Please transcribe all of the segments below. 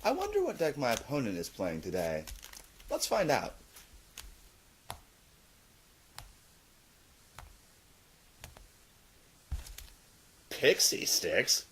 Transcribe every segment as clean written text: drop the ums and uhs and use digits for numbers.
I wonder what deck my opponent is playing today. Let's find out. Pixy sticks?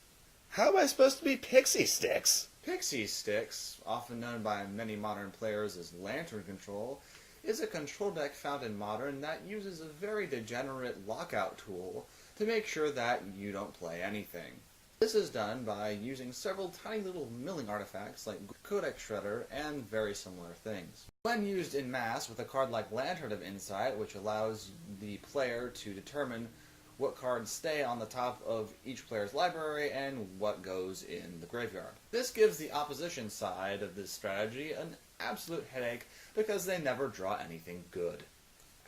How am I supposed to be Pixy sticks? Pixy Sticks, often known by many modern players as Lantern Control, is a control deck found in Modern that uses a very degenerate lockout tool to make sure that you don't play anything. This is done by using several tiny little milling artifacts like Codex Shredder and very similar things. When used in mass with a card like Lantern of Insight, which allows the player to determine what cards stay on the top of each player's library and what goes in the graveyard. This gives the opposition side of this strategy an absolute headache because they never draw anything good.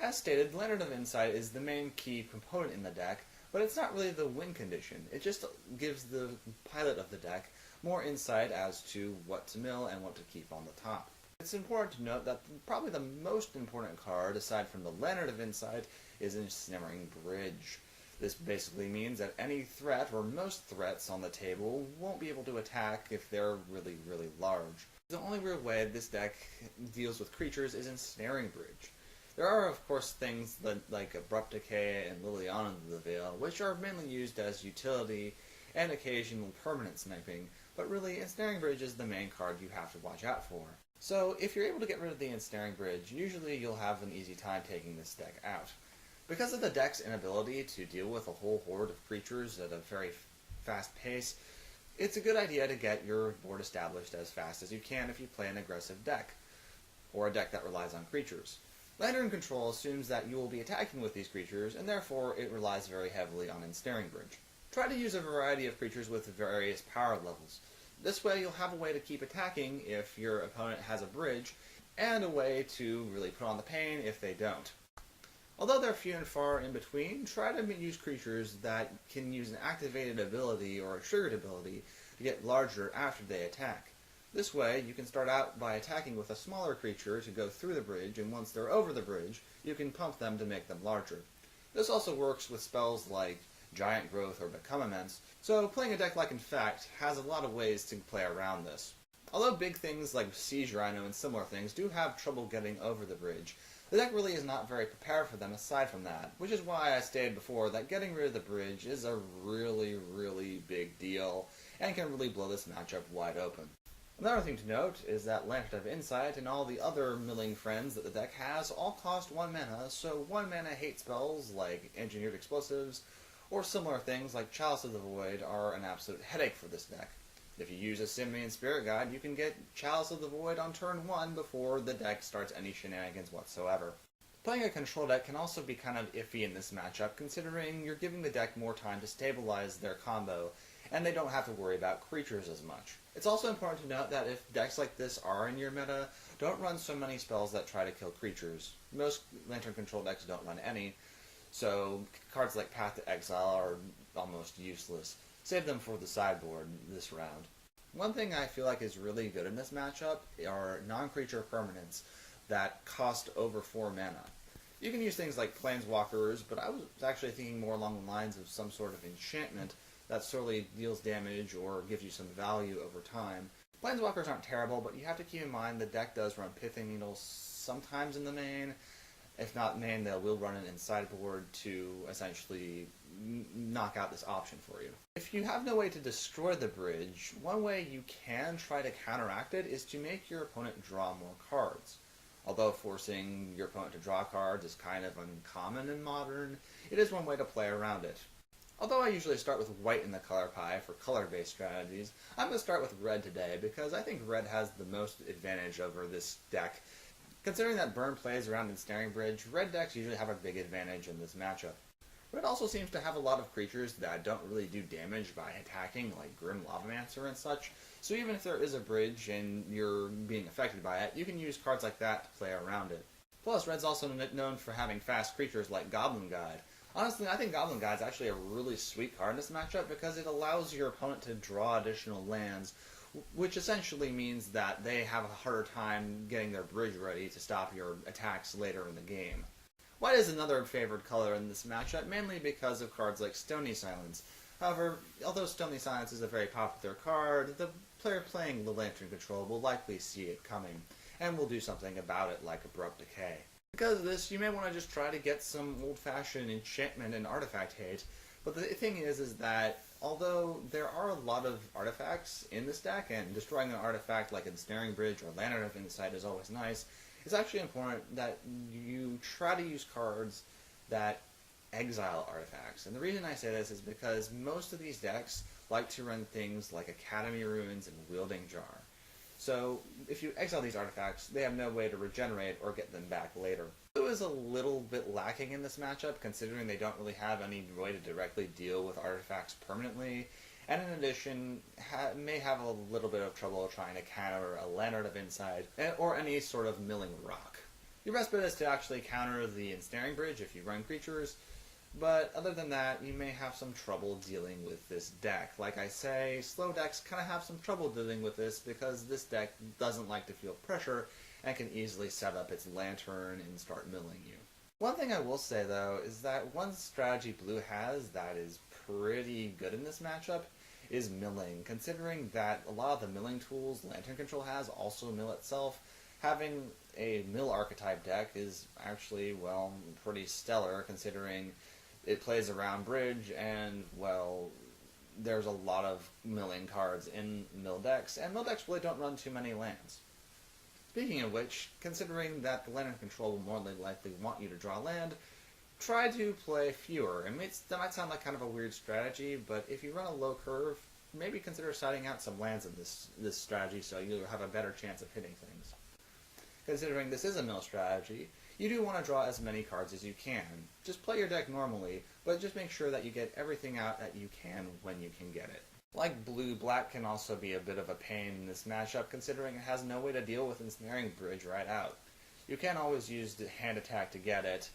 As stated, Lantern of Insight is the main key component in the deck, but it's not really the win condition. It just gives the pilot of the deck more insight as to what to mill and what to keep on the top. It's important to note that probably the most important card, aside from the Lantern of Insight, is Ensnaring Bridge. This basically means that any threat, or most threats on the table, won't be able to attack if they're really, really large. The only real way this deck deals with creatures is Ensnaring Bridge. There are, of course, things like Abrupt Decay and Liliana of the Veil, which are mainly used as utility and occasional permanent sniping, but really, Ensnaring Bridge is the main card you have to watch out for. So, if you're able to get rid of the Ensnaring Bridge, usually you'll have an easy time taking this deck out. Because of the deck's inability to deal with a whole horde of creatures at a very fast pace, it's a good idea to get your board established as fast as you can if you play an aggressive deck, or a deck that relies on creatures. Lantern Control assumes that you will be attacking with these creatures, and therefore it relies very heavily on Ensnaring Bridge. Try to use a variety of creatures with various power levels. This way you'll have a way to keep attacking if your opponent has a bridge, and a way to really put on the pain if they don't. Although they're few and far in between, try to use creatures that can use an activated ability or a triggered ability to get larger after they attack. This way, you can start out by attacking with a smaller creature to go through the bridge, and once they're over the bridge, you can pump them to make them larger. This also works with spells like Giant Growth or Become Immense, so playing a deck like Infect has a lot of ways to play around this. Although big things like Siege Rhino and similar things do have trouble getting over the bridge, the deck really is not very prepared for them aside from that, which is why I stated before that getting rid of the bridge is a really, really big deal, and can really blow this matchup wide open. Another thing to note is that Lantern of Insight and all the other milling friends that the deck has all cost 1 mana, so 1 mana hate spells like Engineered Explosives, or similar things like Chalice of the Void are an absolute headache for this deck. If you use a Simian Spirit Guide, you can get Chalice of the Void on turn 1 before the deck starts any shenanigans whatsoever. Playing a control deck can also be kind of iffy in this matchup, considering you're giving the deck more time to stabilize their combo, and they don't have to worry about creatures as much. It's also important to note that if decks like this are in your meta, don't run so many spells that try to kill creatures. Most Lantern control decks don't run any, so cards like Path to Exile are almost useless. Save them for the sideboard this round. One thing I feel like is really good in this matchup are non-creature permanents that cost over 4 mana. You can use things like Planeswalkers, but I was actually thinking more along the lines of some sort of enchantment that solely deals damage or gives you some value over time. Planeswalkers aren't terrible, but you have to keep in mind the deck does run Pithing Needles sometimes in the main. If not main, they will run it in sideboard to essentially knock out this option for you. If you have no way to destroy the bridge, one way you can try to counteract it is to make your opponent draw more cards. Although forcing your opponent to draw cards is kind of uncommon in Modern, it is one way to play around it. Although I usually start with white in the color pie for color-based strategies, I'm going to start with red today because I think red has the most advantage over this deck. Considering that Burn plays around Ensnaring Bridge, red decks usually have a big advantage in this matchup. Red also seems to have a lot of creatures that don't really do damage by attacking, like Grim Lavamancer and such, so even if there is a bridge and you're being affected by it, you can use cards like that to play around it. Plus, red's also known for having fast creatures like Goblin Guide. Honestly, I think Goblin Guide is actually a really sweet card in this matchup because it allows your opponent to draw additional lands, which essentially means that they have a harder time getting their bridge ready to stop your attacks later in the game. White is another favored color in this matchup, mainly because of cards like Stony Silence. However, although Stony Silence is a very popular card, the player playing the Lantern Control will likely see it coming, and will do something about it like Abrupt Decay. Because of this, you may want to just try to get some old-fashioned enchantment and artifact hate, but the thing is that although there are a lot of artifacts in this deck, and destroying an artifact like Ensnaring Bridge or Lantern of Insight is always nice, it's actually important that you try to use cards that exile artifacts. And the reason I say this is because most of these decks like to run things like Academy Ruins and Wielding Jar. So if you exile these artifacts, they have no way to regenerate or get them back later. It was a little bit lacking in this matchup, considering they don't really have any way to directly deal with artifacts permanently, and in addition, may have a little bit of trouble trying to counter a Lantern of Insight or any sort of milling rock. Your best bet is to actually counter the Ensnaring Bridge if you run creatures, but other than that, you may have some trouble dealing with this deck. Like I say, slow decks kind of have some trouble dealing with this because this deck doesn't like to feel pressure and can easily set up its Lantern and start milling you. One thing I will say though is that one strategy Blue has that is pretty good in this matchup is milling, considering that a lot of the milling tools Lantern Control has also mill itself. Having a mill archetype deck is actually, well, pretty stellar, considering it plays around Bridge, and, well, there's a lot of milling cards in mill decks, and mill decks really don't run too many lands. Speaking of which, considering that the Lantern Control will more than likely want you to draw land, try to play fewer. That might sound like kind of a weird strategy, but if you run a low curve, maybe consider siding out some lands in this strategy so you'll have a better chance of hitting things. Considering this is a mill strategy, you do want to draw as many cards as you can. Just play your deck normally, but just make sure that you get everything out that you can when you can get it. Like Blue, Black can also be a bit of a pain in this matchup, considering it has no way to deal with Ensnaring Bridge right out. You can always use the hand attack to get it,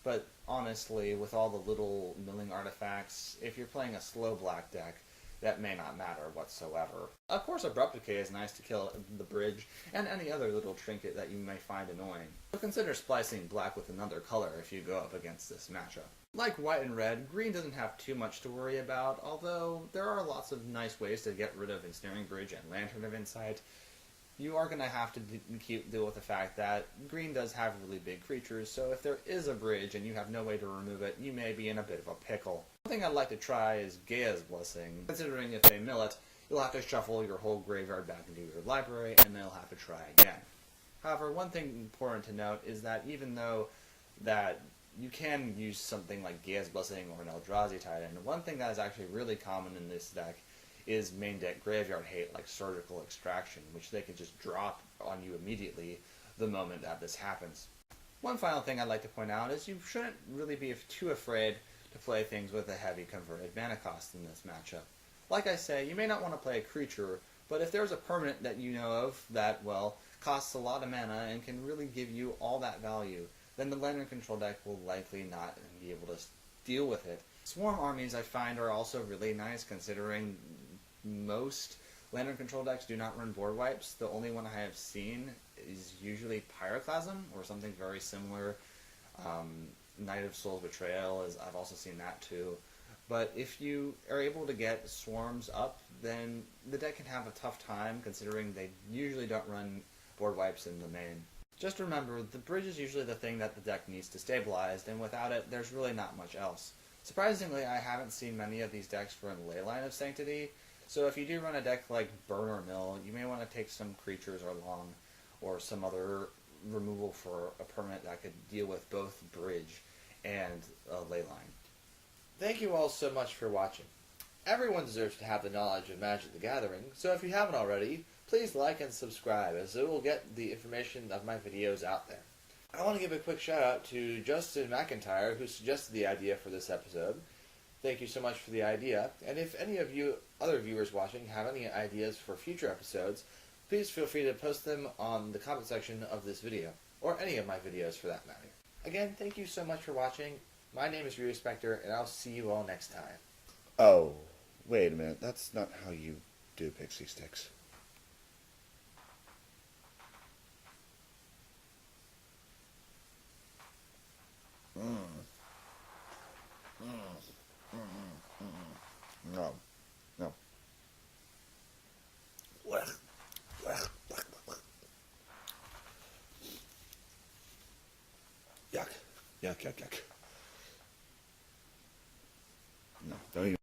but honestly, with all the little milling artifacts, if you're playing a slow Black deck, that may not matter whatsoever. Of course, Abrupt Decay is nice to kill the bridge and any other little trinket that you may find annoying. So consider splicing Black with another color if you go up against this matchup. Like White and Red, Green doesn't have too much to worry about, although there are lots of nice ways to get rid of Ensnaring Bridge and Lantern of Insight. You are going to have to deal with the fact that Green does have really big creatures, so if there is a bridge and you have no way to remove it, you may be in a bit of a pickle. One thing I'd like to try is Gaia's Blessing, considering if they mill it, you'll have to shuffle your whole graveyard back into your library, and then you'll have to try again. However, one thing important to note is that even though that you can use something like Gaia's Blessing or an Eldrazi Titan, one thing that is actually really common in this deck is main deck graveyard hate like Surgical Extraction, which they can just drop on you immediately the moment that this happens. One final thing I'd like to point out is you shouldn't really be too afraid to play things with a heavy converted mana cost in this matchup. Like I say, you may not want to play a creature, but if there's a permanent that you know of that, well, costs a lot of mana and can really give you all that value, then the Lantern Control deck will likely not be able to deal with it. Swarm armies I find are also really nice, considering most Lantern Control decks do not run board wipes. The only one I have seen is usually Pyroclasm or something very similar. Night of Soul's Betrayal, I've also seen that too. But if you are able to get swarms up, then the deck can have a tough time, considering they usually don't run board wipes in the main. Just remember, the bridge is usually the thing that the deck needs to stabilize, and without it, there's really not much else. Surprisingly, I haven't seen many of these decks run Leyline of Sanctity, so if you do run a deck like Burn or Mill, you may want to take some creatures along, or some other removal for a permanent that could deal with both Bridge and Leyline. Thank you all so much for watching. Everyone deserves to have the knowledge of Magic the Gathering, so if you haven't already, please like and subscribe, as it will get the information of my videos out there. I want to give a quick shout out to Justin McIntyre, who suggested the idea for this episode. Thank you so much for the idea, and if any of you other viewers watching have any ideas for future episodes, please feel free to post them on the comment section of this video, or any of my videos for that matter. Again, thank you so much for watching. My name is Ryu Spector, and I'll see you all next time. Oh, wait a minute. That's not how you do Pixie Sticks. No. No. Yuck, yuck, yuck. No, don't even.